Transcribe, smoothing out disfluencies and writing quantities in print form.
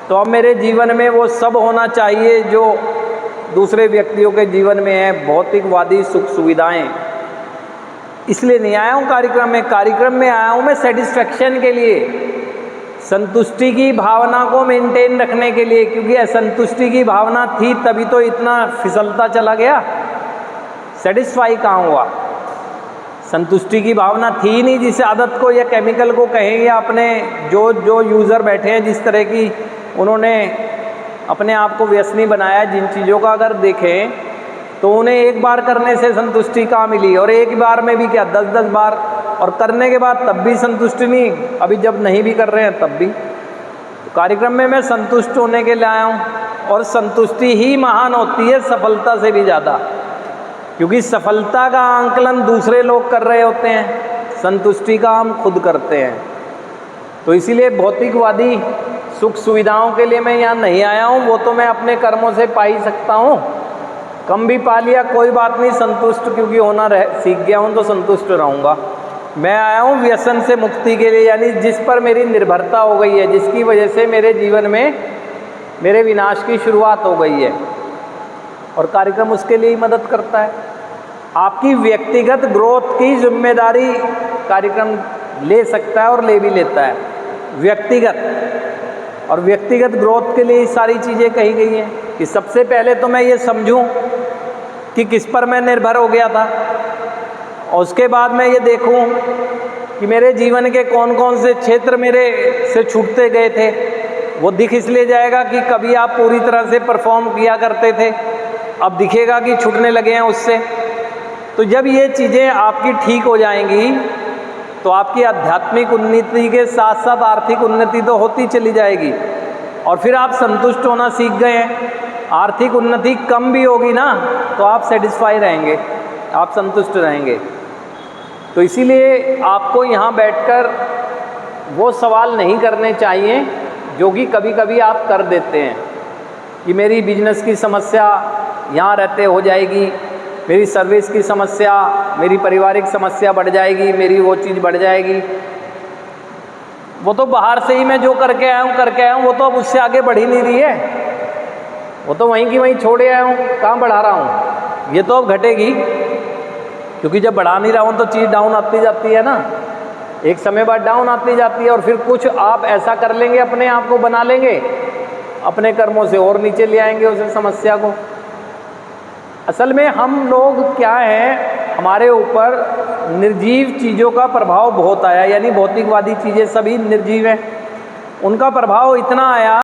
तो अब मेरे जीवन में वो सब होना चाहिए जो दूसरे व्यक्तियों के जीवन में है, भौतिकवादी सुख सुविधाएं। इसलिए नहीं आया हूँ कार्यक्रम में आया हूँ मैं सेटिस्फैक्शन के लिए, संतुष्टि की भावना को मेंटेन रखने के लिए, क्योंकि असंतुष्टि की भावना थी तभी तो इतना फिसलता चला गया। सेटिस्फाई कहाँ हुआ? संतुष्टि की भावना थी ही नहीं। जिस आदत को या केमिकल को कहेंगे अपने जो यूज़र बैठे हैं, जिस तरह की उन्होंने अपने आप को व्यसनी बनाया जिन चीज़ों का, अगर देखें तो उन्हें एक बार करने से संतुष्टि कहाँ मिली, और एक बार में भी क्या 10-10 बार, और करने के बाद तब भी संतुष्टि नहीं। अभी जब नहीं भी कर रहे हैं तब भी। तो कार्यक्रम में मैं संतुष्ट होने के लिए आया हूँ, और संतुष्टि ही महान होती है सफलता से भी ज़्यादा, क्योंकि सफलता का आंकलन दूसरे लोग कर रहे होते हैं, संतुष्टि का हम खुद करते हैं। तो इसीलिए भौतिकवादी सुख सुविधाओं के लिए मैं यहाँ नहीं आया हूँ, वो तो मैं अपने कर्मों से पा ही सकता हूँ। कम भी पा लिया कोई बात नहीं, संतुष्ट क्योंकि होना सीख गया हूँ तो संतुष्ट रहूँगा। मैं आया हूँ व्यसन से मुक्ति के लिए, यानी जिस पर मेरी निर्भरता हो गई है, जिसकी वजह से मेरे जीवन में मेरे विनाश की शुरुआत हो गई है, और कार्यक्रम उसके लिए ही मदद करता है। आपकी व्यक्तिगत ग्रोथ की जिम्मेदारी कार्यक्रम ले सकता है और ले भी लेता है, व्यक्तिगत। और व्यक्तिगत ग्रोथ के लिए सारी चीज़ें कही गई हैं कि सबसे पहले तो मैं ये समझूं कि किस पर मैं निर्भर हो गया था, और उसके बाद मैं ये देखूं कि मेरे जीवन के कौन कौन से क्षेत्र मेरे से छूटते गए थे। वो दिख इसलिए जाएगा कि कभी आप पूरी तरह से परफॉर्म किया करते थे, अब दिखेगा कि छूटने लगे हैं उससे। तो जब ये चीज़ें आपकी ठीक हो जाएंगी तो आपकी आध्यात्मिक उन्नति के साथ साथ आर्थिक उन्नति तो होती चली जाएगी, और फिर आप संतुष्ट होना सीख गए हैं। आर्थिक उन्नति कम भी होगी ना तो आप सेटिस्फाई रहेंगे, आप संतुष्ट रहेंगे। तो इसीलिए आपको यहाँ बैठकर वो सवाल नहीं करने चाहिए जो कि कभी कभी आप कर देते हैं कि मेरी बिजनेस की समस्या यहाँ रहते हो जाएगी, मेरी सर्विस की समस्या, मेरी पारिवारिक समस्या बढ़ जाएगी, मेरी वो चीज़ बढ़ जाएगी। वो तो बाहर से ही मैं जो करके आया हूँ वो तो अब उससे आगे बढ़ ही नहीं रही है, वो तो वहीं की वहीं छोड़े आया हूँ, कहाँ बढ़ा रहा हूँ। ये तो अब घटेगी, क्योंकि जब बढ़ा नहीं रहा हूँ तो चीज़ डाउन आती जाती है ना, एक समय बाद डाउन आती जाती है, और फिर कुछ आप ऐसा कर लेंगे, अपने आप को बना लेंगे, अपने कर्मों से और नीचे ले आएंगे उस समस्या को। असल में हम लोग क्या हैं, हमारे ऊपर निर्जीव चीज़ों का प्रभाव बहुत आया, यानी भौतिकवादी चीज़ें सभी निर्जीव हैं, उनका प्रभाव इतना आया